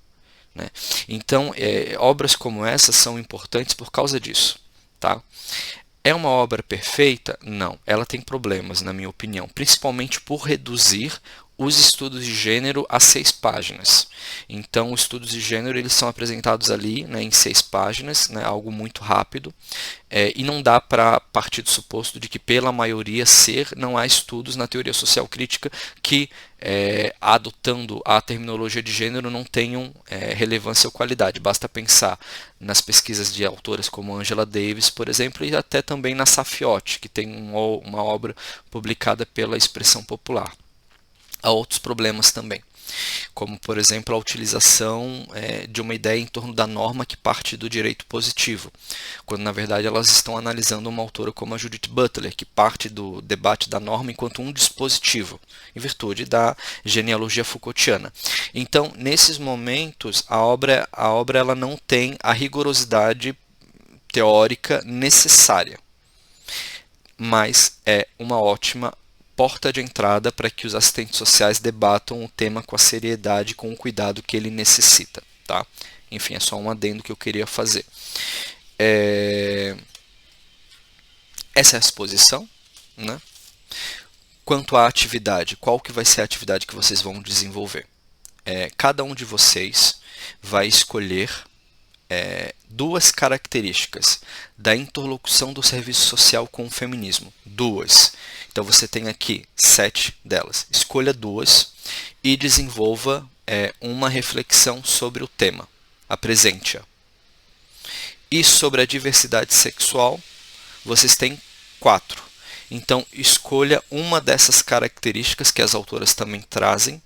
né? Então, obras como essa são importantes por causa disso. Tá? É uma obra perfeita? Não. Ela tem problemas, na minha opinião, principalmente por reduzir os estudos de gênero a 6 páginas. Então, os estudos de gênero eles são apresentados ali, né, em 6 páginas, né, algo muito rápido, e não dá para partir do suposto de que, pela maioria ser, não há estudos na teoria social crítica que, adotando a terminologia de gênero, não tenham relevância ou qualidade. Basta pensar nas pesquisas de autoras como Angela Davis, por exemplo, e até também na Safiotti, que tem uma obra publicada pela Expressão Popular. Há outros problemas também, como, por exemplo, a utilização de uma ideia em torno da norma que parte do direito positivo, quando na verdade elas estão analisando uma autora como a Judith Butler, que parte do debate da norma enquanto um dispositivo, em virtude da genealogia Foucaultiana. Então, nesses momentos, a obra ela não tem a rigorosidade teórica necessária, mas é uma ótima porta de entrada para que os assistentes sociais debatam o tema com a seriedade e com o cuidado que ele necessita. Tá? Enfim, é só um adendo que eu queria fazer. Essa é a exposição, né? Quanto à atividade, qual que vai ser a atividade que vocês vão desenvolver? Cada um de vocês vai escolher 2 características da interlocução do serviço social com o feminismo. 2. Então você tem aqui 7 delas. Escolha 2 e desenvolva uma reflexão sobre o tema. Apresente-a. E sobre a diversidade sexual, vocês têm 4. Então escolha uma dessas características que as autoras também trazem,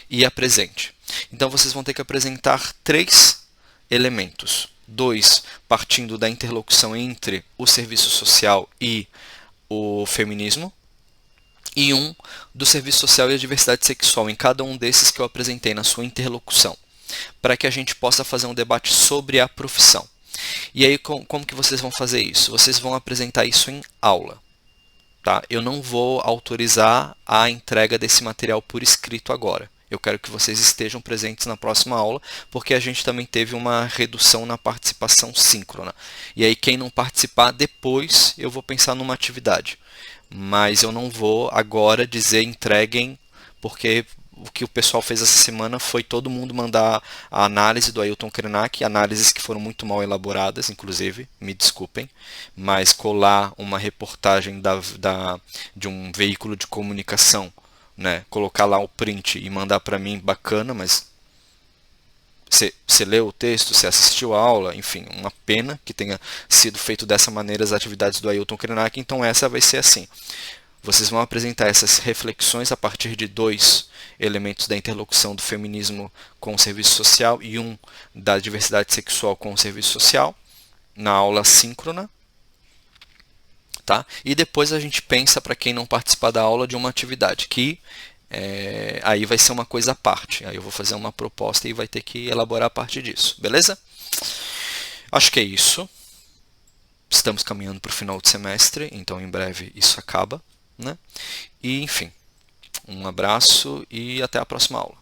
e apresente. Então vocês vão ter que apresentar 3 elementos. 2 partindo da interlocução entre o serviço social e o feminismo, e 1 do serviço social e a diversidade sexual, em cada um desses que eu apresentei na sua interlocução, para que a gente possa fazer um debate sobre a profissão. E aí, como que vocês vão fazer isso? Vocês vão apresentar isso em aula. Tá? Eu não vou autorizar a entrega desse material por escrito agora. Eu quero que vocês estejam presentes na próxima aula, porque a gente também teve uma redução na participação síncrona. E aí, quem não participar, depois eu vou pensar numa atividade. Mas eu não vou agora dizer entreguem, porque o que o pessoal fez essa semana foi todo mundo mandar a análise do Ailton Krenak, análises que foram muito mal elaboradas, inclusive, me desculpem, mas colar uma reportagem de um veículo de comunicação, né, colocar lá o print e mandar para mim, bacana, mas você leu o texto, você assistiu a aula, enfim, uma pena que tenha sido feito dessa maneira as atividades do Ailton Krenak, então essa vai ser assim. Vocês vão apresentar essas reflexões a partir de dois elementos da interlocução do feminismo com o serviço social e um da diversidade sexual com o serviço social, na aula síncrona. Tá? E depois a gente pensa, para quem não participar da aula, de uma atividade que aí vai ser uma coisa à parte. Aí eu vou fazer uma proposta e vai ter que elaborar a partir disso. Beleza? Acho que é isso. Estamos caminhando para o final do semestre, então em breve isso acaba. Né? E enfim, um abraço e até a próxima aula.